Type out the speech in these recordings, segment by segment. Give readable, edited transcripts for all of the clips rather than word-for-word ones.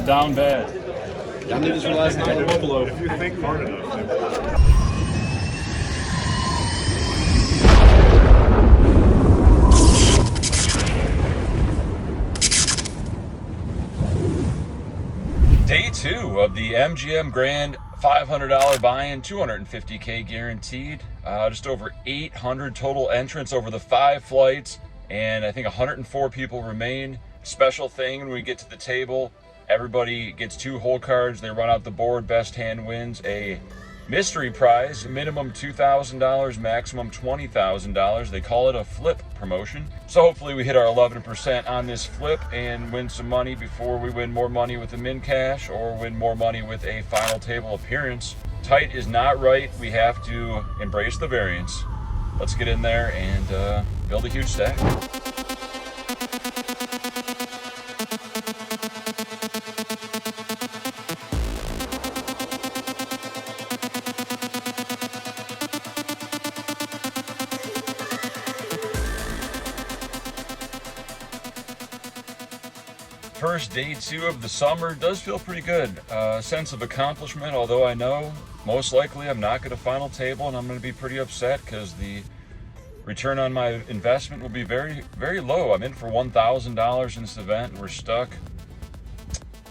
Down bad. I just realized it's on Depaulo. If you think hard enough. Day 2 of the MGM Grand $500 buy-in, $250K guaranteed. Just over 800 total entrants over the 5 flights, and I think 104 people remain. Special thing when we get to the table, everybody gets 2 hole cards. They run out the board. Best hand wins a mystery prize, minimum $2,000, maximum $20,000. They call it a flip promotion. So hopefully we hit our 11% on this flip and win some money before we win more money with the min cash or win more money with a final table appearance. Tight is not right. We have to embrace the variance. Let's get in there and build a huge stack. First day 2 of the summer does feel pretty good. Sense of accomplishment, although I know most likely I'm not going to final table and I'm going to be pretty upset because the return on my investment will be very, very low. I'm in for $1,000 in this event and we're stuck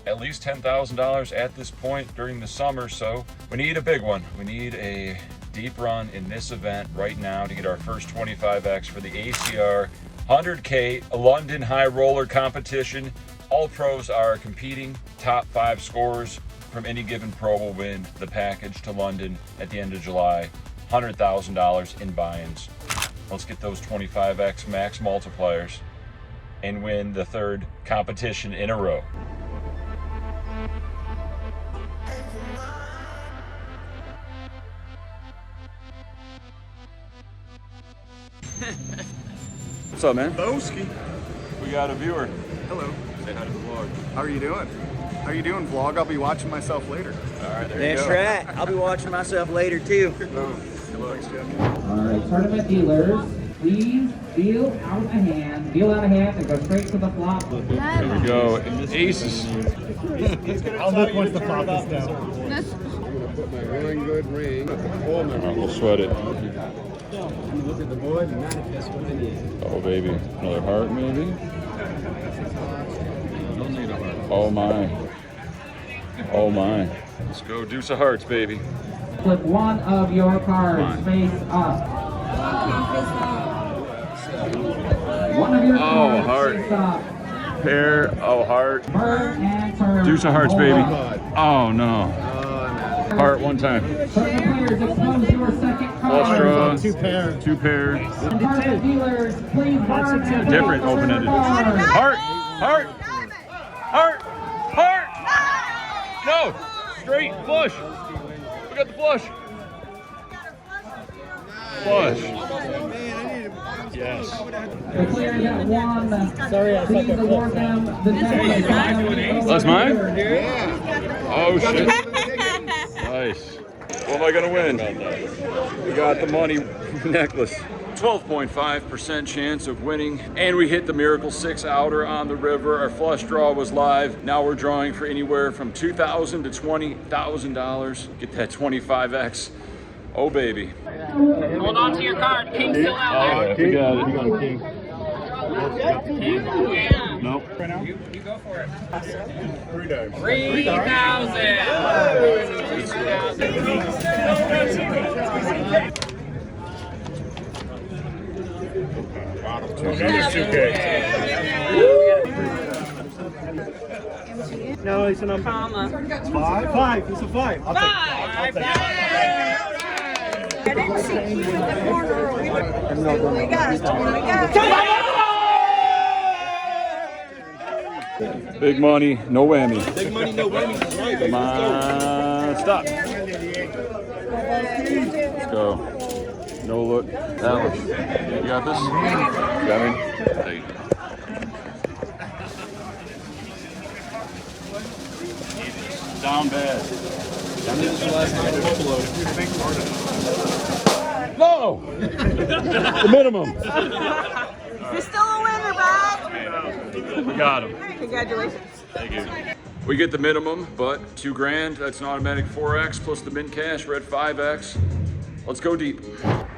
at least $10,000 at this point during the summer. So we need a big one. We need a deep run in this event right now to get our first 25X for the ACR 100K London high roller competition. All pros are competing. Top 5 scorers from any given pro will win the package to London at the end of July. $100,000 in buy-ins. Let's get those 25X max multipliers and win the 3rd competition in a row. What's up, man? Boski. We got a viewer. Hello. Say hi to the vlog. How are you doing? How are you doing, vlog? I'll be watching myself later. All right, there you That's go. right. I'll be watching myself later too. Thanks, Jeff. All right, tournament dealers, please deal out a hand. Deal out a hand and go straight to the flop. There we go. Aces. I'll look once the flop is down. Put my one good ring. All right, we'll sweat it. Look at the board and manifest what it is. Oh, baby. Another heart, maybe? Don't need a heart. Oh, my. Oh, my. Let's go. Deuce of hearts, baby. Flip one of your cards face up. One of your cards heart. face up. Pair. Oh, heart. Burn and turn. Deuce of hearts, baby. Oh, no. Heart one time. Tournament players, expose your second Flush card. draw. 2 pair. 2 pair. And tournament dealers, please burn and Different turn open-ended. card. Heart. Heart. Heart. Heart. No. Straight. Flush. We got the flush. Flush. Yes. The player that won, Sorry, I please award them the necklace. That's mine? Oh, shit. Nice. What am I going to win? We got the money necklace. 12.5% chance of winning. And we hit the Miracle 6 outer on the river. Our flush draw was live. Now we're drawing for anywhere from $2,000 to $20,000. Get that 25X. Oh, baby. Hold on to your card. King's still out there. We got it. You got a king. Nope. You go for it. 3 dimes. 3,000. 2K. No, it's a number. Comma. 5. It's a 5. I'll take it. I didn't see you in the corner. We got it. Big money, no whammy. Big money, no whammy. Come on, stop. Let's go. No look. Alex, you got this? Got me? There you go. Down bad. I just realized it's on Depaulo. If you think hard enough. No! The minimum. You're still a winner, bud. We got him. Congratulations. Thank you. We get the minimum, but $2,000. That's an automatic 4X plus the min cash. We're at 5X. Let's go deep.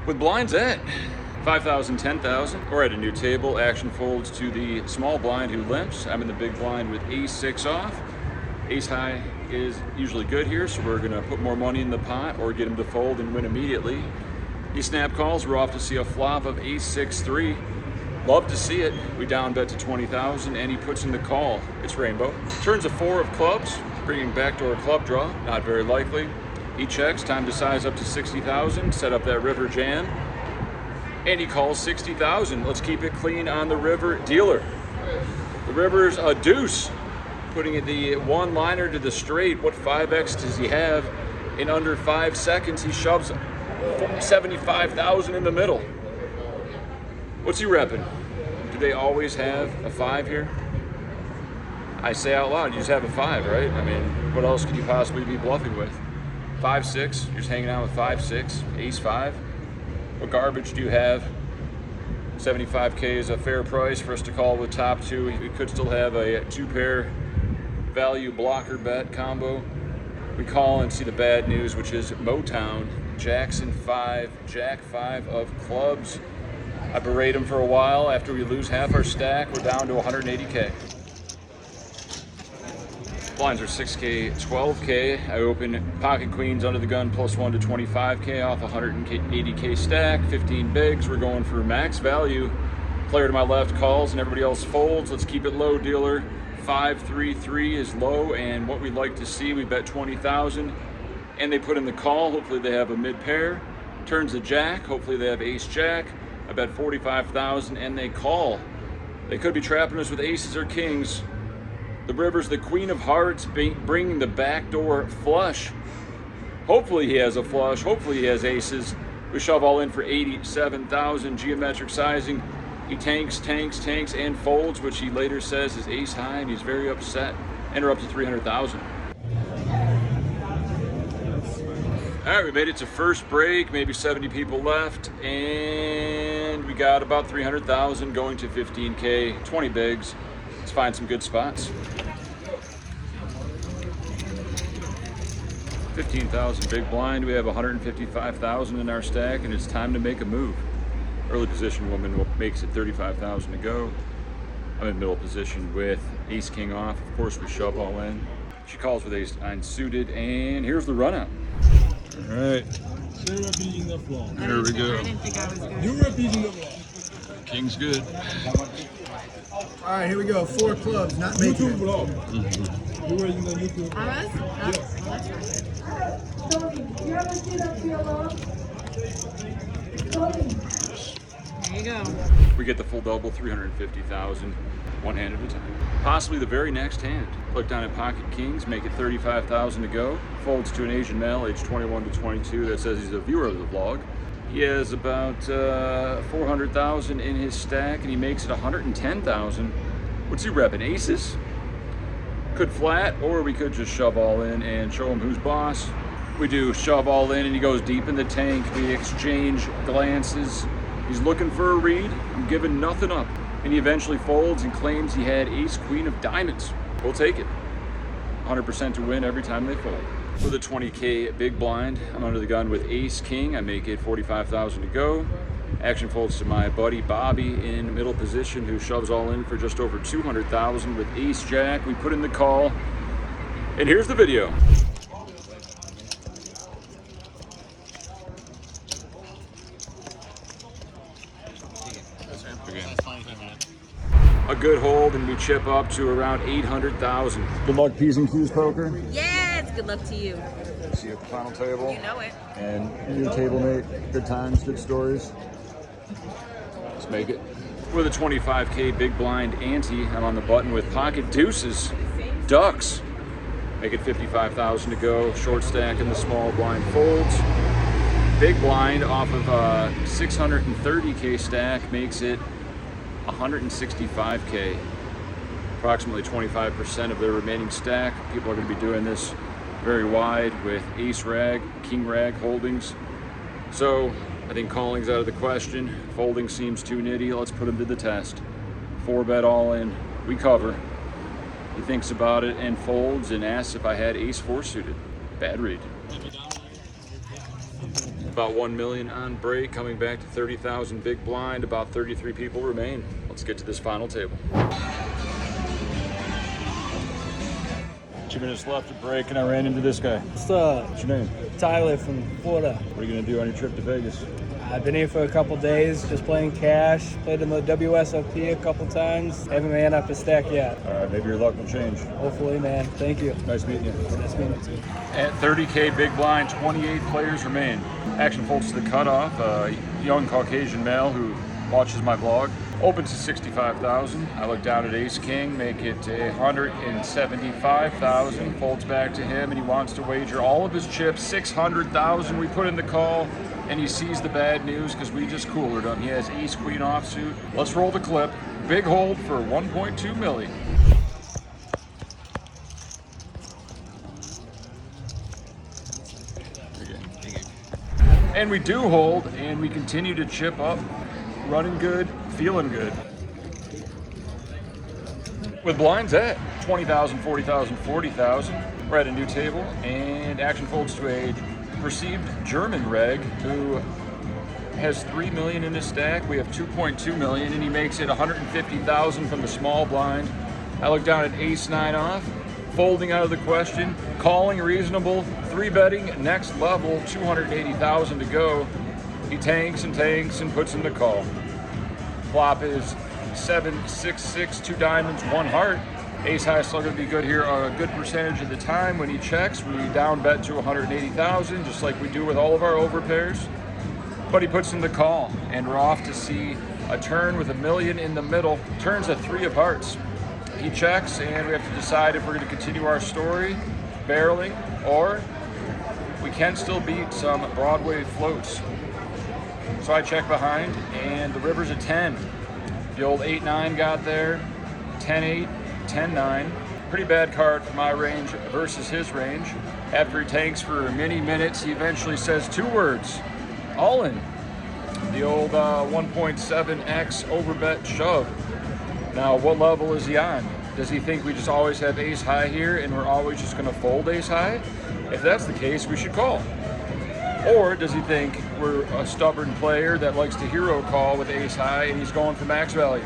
With blinds at 5,000, 10,000. We're at a new table. Action folds to the small blind who limps. I'm in the big blind with ace-6 off. Ace high is usually good here, so we're gonna put more money in the pot or get him to fold and win immediately. He snap calls. We're off to see a flop of ace-6-3. Love to see it. We down bet to 20,000 and he puts in the call. It's rainbow. Turns a 4 of clubs, bringing backdoor club draw. Not very likely. He checks. Time to size up to 60,000. Set up that river jam. And he calls 60,000. Let's keep it clean on the river dealer. The river's a deuce. Putting it the one-liner to the straight. What 5X does he have? In under 5 seconds, he shoves 75,000 in the middle. What's he repping? Do they always have a 5 here? I say out loud, you just have a 5, right? I mean, what else could you possibly be bluffing with? 5-6, you're just hanging out with 5-6, ace-5. What garbage do you have? 75K is a fair price for us to call with top 2. We could still have a 2-pair value blocker bet combo. We call and see the bad news, which is Motown, Jackson 5, Jack 5 of clubs. I berate him for a while. After we lose half our stack, we're down to 180K. Blinds are 6K, 12K. I open pocket queens under the gun +1 to 25K off 180K stack, 15 bigs. We're going for max value. Player to my left calls and everybody else folds. Let's keep it low, dealer. 5-3-3 is low, and what we'd like to see, we bet 20,000. And they put in the call. Hopefully they have a mid pair. Turns the jack. Hopefully they have ace jack. I bet 45,000 and they call. They could be trapping us with aces or kings. The river's the queen of hearts, bringing the backdoor flush. Hopefully he has a flush. Hopefully he has aces. We shove all in for 87,000 geometric sizing. He tanks, and folds, which he later says is ace high, and he's very upset. Enter up to 300,000. All right, we made it to first break, maybe 70 people left, and we got about 300,000 going to 15K, 20 bigs. Let's find some good spots. 15,000 big blind. We have 155,000 in our stack, and it's time to make a move. Early position woman makes it 35,000 to go. I'm in middle position with ace king off. Of course, we shove all in. She calls with ace 9 suited, and here's the run out. All right. You're repeating the floor. Here we go. I didn't think I was good. You're repeating the floor. King's good. All right, here we go. 4 clubs, not making YouTube it. vlog. You're raising the YouTube. I was? Oh, well, that's right. There you go. We get the full double, 350,000, one hand at a time. Possibly the very next hand. Look down at pocket kings, make it 35,000 to go. Folds to an Asian male, age 21 to 22, that says he's a viewer of the vlog. He has about 400,000 in his stack, and he makes it 110,000. What's he repping? Aces? Could flat, or we could just shove all in and show him who's boss. We do shove all in, and he goes deep in the tank. We exchange glances. He's looking for a read. I'm giving nothing up. And he eventually folds and claims he had ace queen of diamonds. We'll take it. 100% to win every time they fold. With a 20K big blind, I'm under the gun with ace king. I make it 45,000 to go. Action folds to my buddy Bobby in middle position, who shoves all in for just over 200,000 with ace jack. We put in the call, and here's the video. A good hold, and we chip up to around 800,000. Good luck, P's and Q's poker. Yes, good luck to you. See you at the final table. You know it. And your table mate. Good times, good stories. Let's make it. With a 25K big blind ante, I'm on the button with pocket deuces, ducks. Make it 55,000 to go. Short stack in the small blind folds. Big blind off of a 630K stack makes it 165K. Approximately 25% of their remaining stack. People are going to be doing this very wide with ace rag, king rag holdings. So I think calling's out of the question. Folding seems too nitty. Let's put them to the test. 4-bet all in, We cover. He thinks about it and folds and asks if I had ace-4 suited. Bad read. About 1 million on break, coming back to 30,000 big blind. About 33 people remain. Let's get to this final table. 2 minutes left to break, and I ran into this guy. What's up? What's your name? Tyler from Florida. What are you gonna do on your trip to Vegas? I've been here for a couple days, just playing cash. Played in the WSOP a couple times. Haven't man up a stack yet. All right, maybe your luck will change. Hopefully, man. Thank you. Nice meeting you. Nice meeting you too. At 30K big blind, 28 players remain. Action folds to the cutoff. A young Caucasian male who watches my vlog. Opens to 65,000. I look down at Ace King, make it 175,000. Folds back to him, and he wants to wager all of his chips, 600,000. We put in the call, and he sees the bad news because we just coolered him. He has Ace Queen offsuit. Let's roll the clip. Big hold for 1.2 million. And we do hold, and we continue to chip up. Running good, feeling good. With blinds at 20,000, 40,000, 40,000. We're at a new table, and action folds to a perceived German reg who has 3 million in his stack. We have 2.2 million, and he makes it 150,000 from the small blind. I look down at ace-9 off, folding out of the question, calling reasonable, 3-betting, next level, 280,000 to go. He tanks and puts in the call. Flop is 7, 6, 6, 2 diamonds, 1 heart. Ace high still gonna be good here a good percentage of the time. When he checks, we down bet to 180,000, just like we do with all of our overpairs. But he puts in the call, and we're off to see a turn with 1 million in the middle. Turns a 3 of hearts. He checks, and we have to decide if we're gonna continue our story, barreling, or we can still beat some Broadway floats. So I check behind, and the river's a 10. The old 8-9 got there, 10-8, 10-9. Pretty bad card for my range versus his range. After he tanks for many minutes, he eventually says 2 words, all in. The old 1.7x overbet shove. Now, what level is he on? Does he think we just always have ace high here and we're always just gonna fold ace high? If that's the case, we should call. Or does he think we're a stubborn player that likes to hero call with ace high and he's going for max value?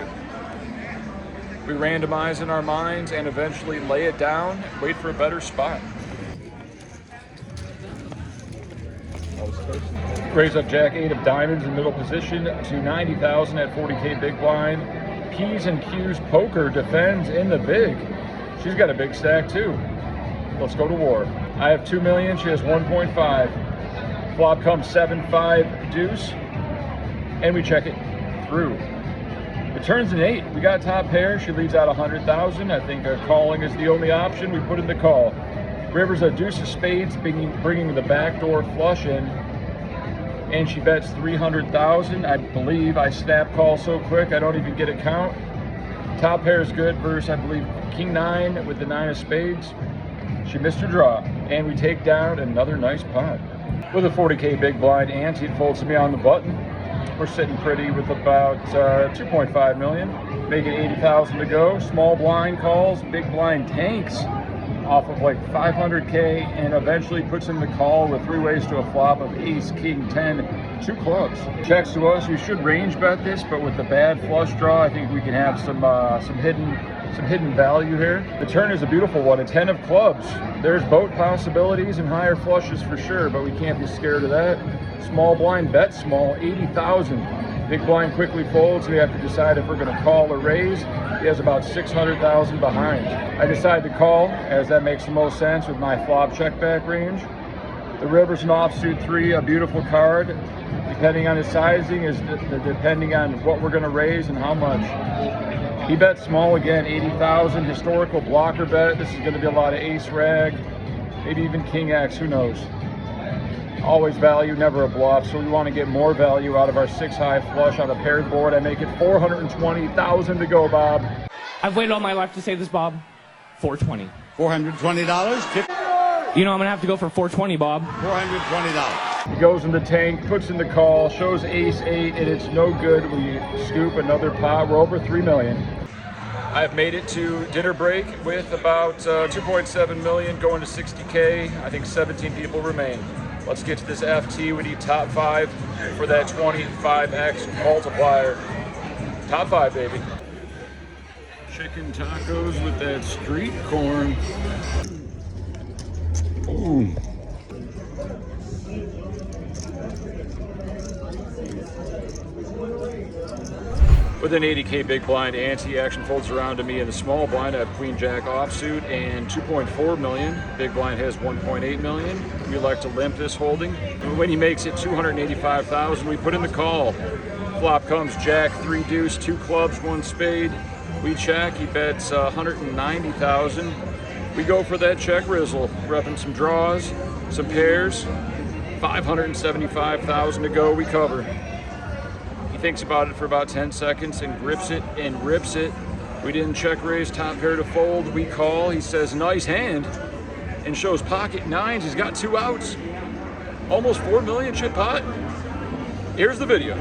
We randomize in our minds and eventually lay it down, wait for a better spot. Raise up Jack 8 of diamonds in middle position to 90,000 at 40K big blind. P's and Q's poker defends in the big. She's got a big stack too. Let's go to war. I have 2 million, she has 1.5. Flop comes 7-5 deuce, and we check it through. It turns an 8. We got top pair. She leads out 100,000. I think calling is the only option. We put in the call. River's a deuce of spades, bringing the backdoor flush in, and she bets 300,000. I believe I snap call so quick I don't even get a count. Top pair is good versus, I believe, King 9 with the 9 of spades. She missed her draw, and we take down another nice pot. With a 40K big blind ante, it folds to me on the button. We're sitting pretty with about 2.5 million, making 80,000 to go. Small blind calls, big blind tanks off of like 500K, and eventually puts in the call with 3 ways to a flop of ace, king, 10, 2 clubs. Checks to us. You should range bet this, but with the bad flush draw, I think we can have some hidden value here. The turn is a beautiful one, a 10 of clubs. There's boat possibilities and higher flushes for sure, but we can't be scared of that. Small blind bet small, 80,000. Big blind quickly folds. We have to decide if we're going to call or raise. He has about 600,000 behind. I decide to call, as that makes the most sense with my flop check back range. The river's an offsuit 3, a beautiful card. Depending on his sizing, is depending on what we're going to raise and how much. He bets small again, 80,000. Historical blocker bet. This is going to be a lot of ace rag, maybe even king X, who knows. Always value, never a bluff, so we want to get more value out of our 6 high flush on a paired board. I make it 420,000 to go, Bob. I've waited all my life to say this, Bob. 420. $420. You know I'm gonna have to go for 420, Bob. $420. He goes in the tank, puts in the call, shows ace 8, and it's no good. We scoop another pot. We're over 3 million. I've made it to dinner break with about 2.7 million, going to 60K. I think 17 people remain. Let's get to this FT. We need top 5 for that 25x multiplier. Top 5, baby. Chicken tacos with that street corn. Ooh. With an 80K big blind, ante action folds around to me in the small blind. I have Queen Jack offsuit and 2.4 million. Big blind has 1.8 million. We like to limp this holding. When he makes it 285,000, we put in the call. Flop comes Jack, 3 deuce, 2 clubs, 1 spade. We check, he bets 190,000. We go for that check rizzle, repping some draws, some pairs, 575,000 to go, we cover. He thinks about it for about 10 seconds and grips it and rips it. We didn't check raise, top pair to fold, we call. He says, nice hand, and shows pocket nines. He's got 2 outs. Almost 4 million chip pot. Here's the video.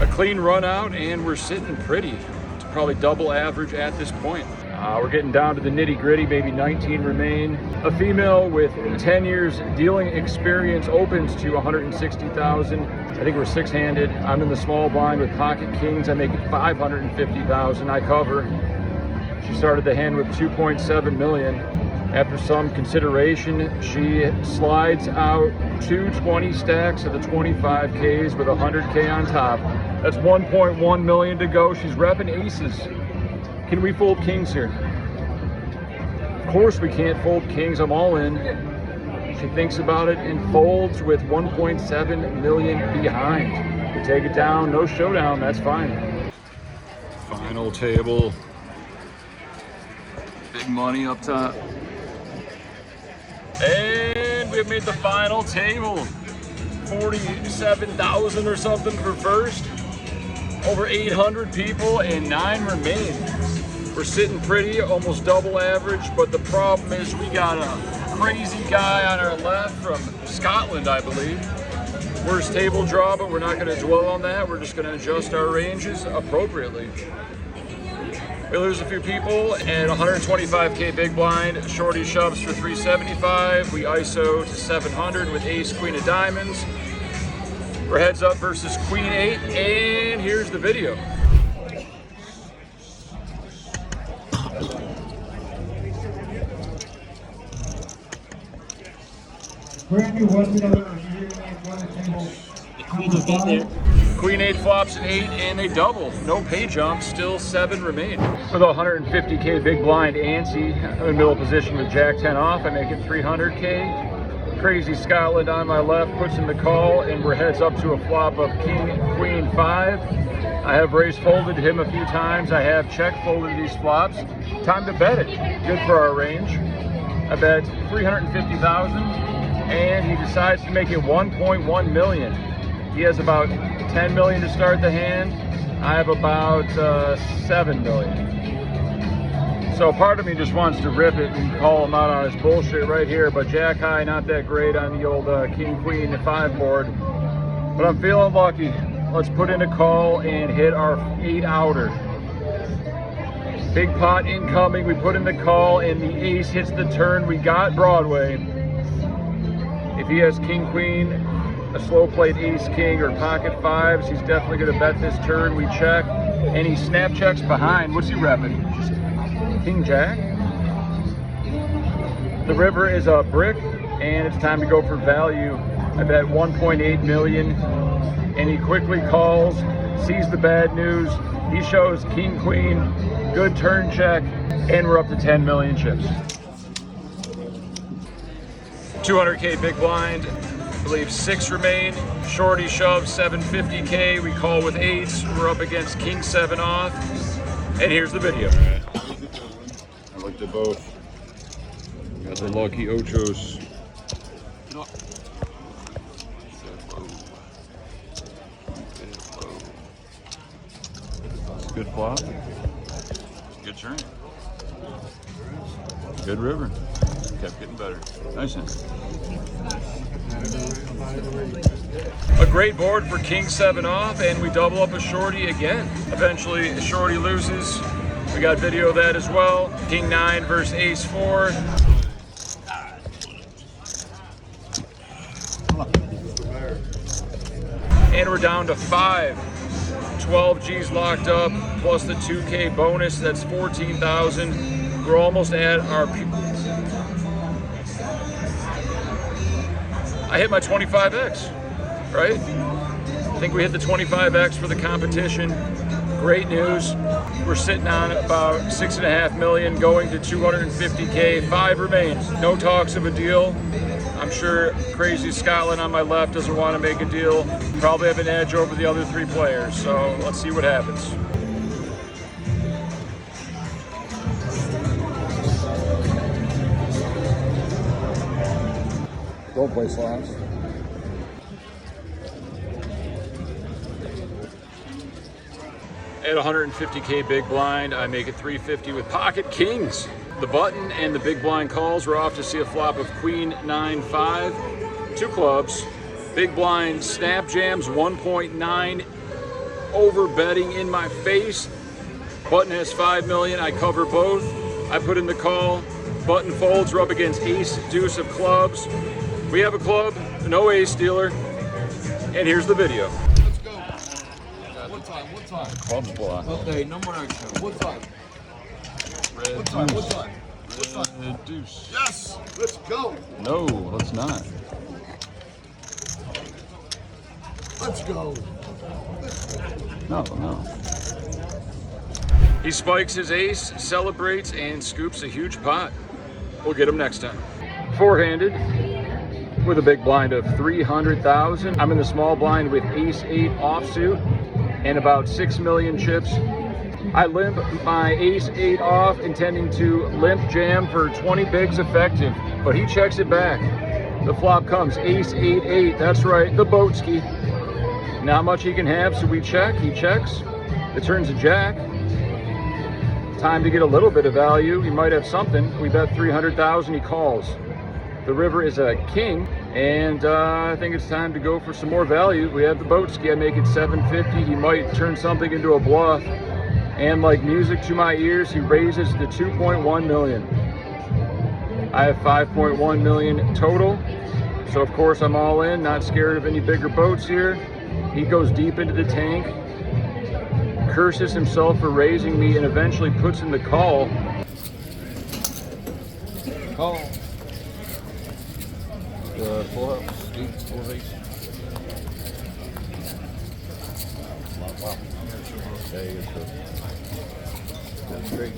A clean run out, and we're sitting pretty. It's probably double average at this point. We're getting down to the nitty gritty, maybe 19 remain. A female with 10 years dealing experience opens to 160,000. I think we're 6-handed. I'm in the small blind with pocket kings. I make it 550,000. I cover. She started the hand with 2.7 million. After some consideration, she slides out 2 20 stacks of the 25Ks with 100K on top. That's 1.1 million to go. She's repping aces. Can we fold kings here? Of course we can't fold kings. I'm all in. She thinks about it and folds with 1.7 million behind. We take it down, no showdown, that's fine. Final table. Big money up top. And we've made the final table. 47,000 or something for first. Over 800 people and 9 remain. We're sitting pretty, almost double average, but the problem is we got a crazy guy on our left from Scotland, I believe. Worst table draw, but we're not going to dwell on that. We're just going to adjust our ranges appropriately. We lose a few people and 125K big blind. Shorty shoves for 375. We ISO to 700 with ace, queen of diamonds. We're heads up versus queen 8, and here's the video. Queen 8 flops an 8 and a double. No pay jump, still 7 remain. With a 150K big blind ante, I'm in middle position with Jack 10 off. I make it 300K. Crazy Scotland on my left puts in the call, and we're heads up to a flop of king, queen 5. I have raise folded him a few times. I have check folded these flops. Time to bet it. Good for our range. I bet 350,000, and he decides to make it 1.1 million. He has about 10 million to start the hand. I have about 7 million. So part of me just wants to rip it and call him out on his bullshit right here, but Jack high, not that great on the old king, queen, 5 board. But I'm feeling lucky. Let's put in a call and hit our 8-outer. Big pot incoming, we put in the call, and the ace hits the turn. We got Broadway. If he has king, queen, a slow played ace, king, or pocket 5s, he's definitely gonna bet this turn. We check, and he snap checks behind. What's he repping? Just king, jack. The river is a brick, and it's time to go for value. I bet 1.8 million, and he quickly calls, sees the bad news. He shows king, queen, good turn check, and we're up to 10 million chips. 200K big blind, I believe 6 remain. Shorty shoves 750K, we call with 8s. We're up against king 7 off, and here's the video. I looked at both. Got the lucky ochos. Good flop. Good turn. Good river. Kept getting better. Nice one. A great board for king 7 off, and we double up a shorty again. Eventually, a shorty loses. We got video of that as well. King 9 versus ace 4. And we're down to 5. 12 G's locked up, plus the 2K bonus. That's 14,000. We're almost at our... I hit my 25X, right? I think we hit the 25X for the competition. Great news. We're sitting on about 6.5 million, going to 250K. 5 remains. No talks of a deal. I'm sure Crazy Scotland on my left doesn't want to make a deal. Probably have an edge over the other 3 players. So let's see what happens. Don't play slots. At 150K big blind, I make it 350 with pocket kings. The button and the big blind calls. We're off to see a flop of queen 9-5, 2 clubs. Big blind snap jams 1.9, over betting in my face. Button has 5 million. I cover both. I put in the call. Button folds. We're up against ace deuce of clubs. We have a club, no ace dealer, and here's the video. Let's go. What time? What time? Clubs block. Okay, number action. What time? Red What time? deuce. What time? What time? Red deuce. Yes. Let's go. No, let's not. Let's go. No. He spikes his ace, celebrates, and scoops a huge pot. We'll get him next time. Four-handed with a big blind of 300,000. I'm in the small blind with ace 8 offsuit and about 6 million chips. I limp my ace 8 off, intending to limp jam for 20 bigs effective, but he checks it back. The flop comes ace 8-8. That's right, the Boski. Not much he can have, so we check. He checks. It turns a jack. Time to get a little bit of value. He might have something. We bet 300,000. He calls. The river is a king, and I think it's time to go for some more value. We have the Boski. I make it 750. He might turn something into a bluff. And like music to my ears, he raises the 2.1 million. I have 5.1 million total. So of course I'm all in, not scared of any bigger boats here. He goes deep into the tank, curses himself for raising me, and eventually puts in the call. Call. Full house. Deep, full ace. Wow. Okay, that's great.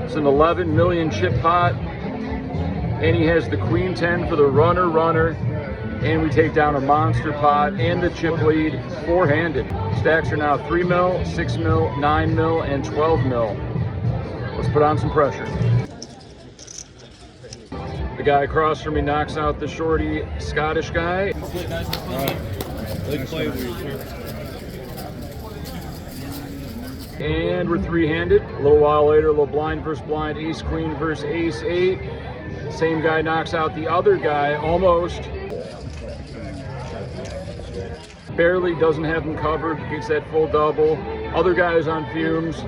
It's an 11 million chip pot, and he has the queen 10 for the runner, and we take down a monster pot and the chip lead four-handed. Stacks are now 3 mil, 6 mil, 9 mil, and 12 mil. Let's put on some pressure. The guy across from me knocks out the shorty Scottish guy. And we're three-handed. A little while later, a little blind versus blind, ace queen versus ace 8. Same guy knocks out the other guy, almost. Barely, doesn't have him covered, gets that full double. Other guy's on fumes.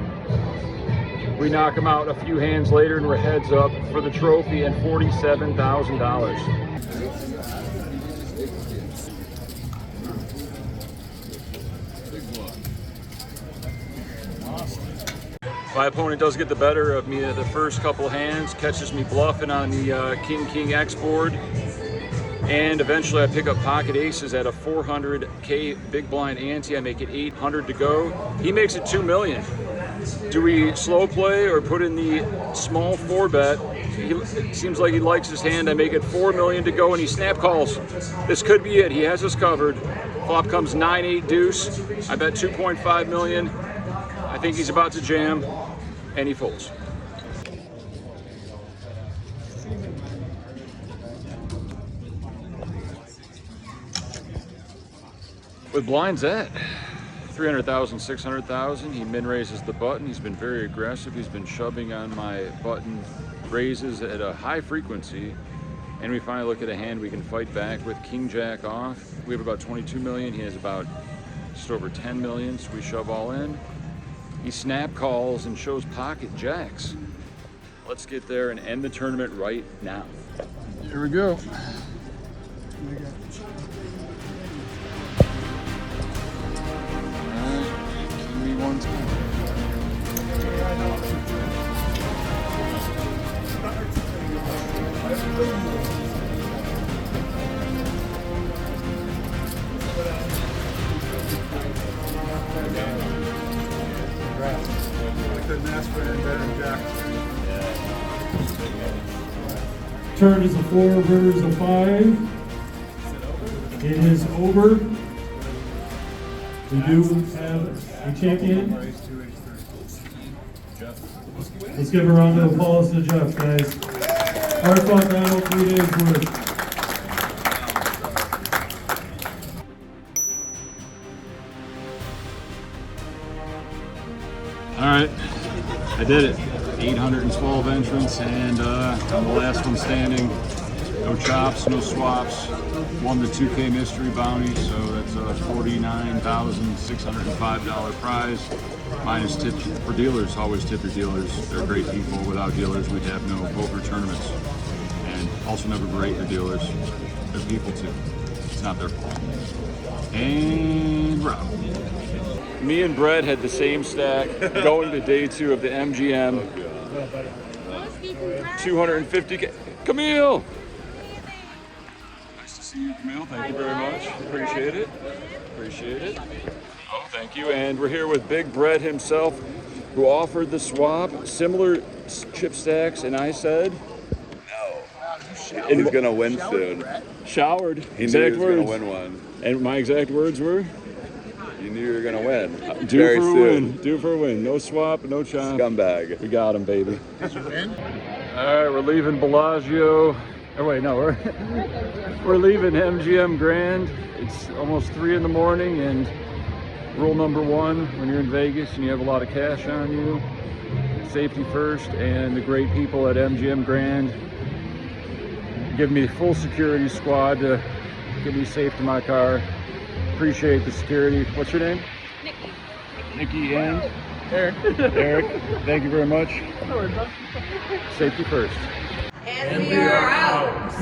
We knock him out a few hands later, and we're heads up for the trophy and $47,000. My opponent does get the better of me the first couple hands, catches me bluffing on the King X board, and eventually I pick up pocket aces at a 400K big blind ante. I make it 800 to go. He makes it 2 million. Do we slow play or put in the small 4-bet? It seems like he likes his hand. I make it 4 million to go, and he snap calls. This could be it. He has us covered. Flop comes 9-8 deuce. I bet 2.5 million. I think he's about to jam, and he folds. With blinds at 300,000, 600,000. He min raises the button. He's been very aggressive. He's been shoving on my button raises at a high frequency. And we finally look at a hand we can fight back with. King Jack off. We have about 22 million. He has about just over 10 million. So we shove all in. He snap calls and shows pocket jacks. Let's get there and end the tournament right now. Here we go. Give me one time. Turn is a 4, river is a 5. It is over. We do have a champion. Let's give a round of applause to Jeff, guys. Hard fought battle, 3 days worth. All right, I did it. 812 entrants, and I'm the last one standing. No chops, no swaps. Won the 2K mystery bounty, so that's a $49,605 prize. Minus tip for dealers. Always tip your dealers. They're great people. Without dealers, we'd have no poker tournaments. And also never berate your dealers. They're people too. It's not their fault. And Rob. Me and Brett had the same stack going to day 2 of the MGM. 250K. Camille! Nice to see you, Camille. Thank you very much. Appreciate it. Appreciate it. Oh, thank you. And we're here with Big Brett himself, who offered the swap, similar chip stacks, and I said, no. And he's gonna win soon. Showered. He knew he was gonna win one. And my exact words were? You knew you were gonna win. Due Very for a soon. win. Due for a win. No swap, no chop. Scumbag. We got him, baby. All right, we're leaving Bellagio. Oh wait, no, we're leaving MGM Grand. It's almost 3 in the morning, and rule number 1 when you're in Vegas and you have a lot of cash on you, safety first. And the great people at MGM Grand give me full security squad to get me safe to my car. Appreciate the security. What's your name? Nikki. Nikki and Eric. Eric, thank you very much. Safety first. And we are out.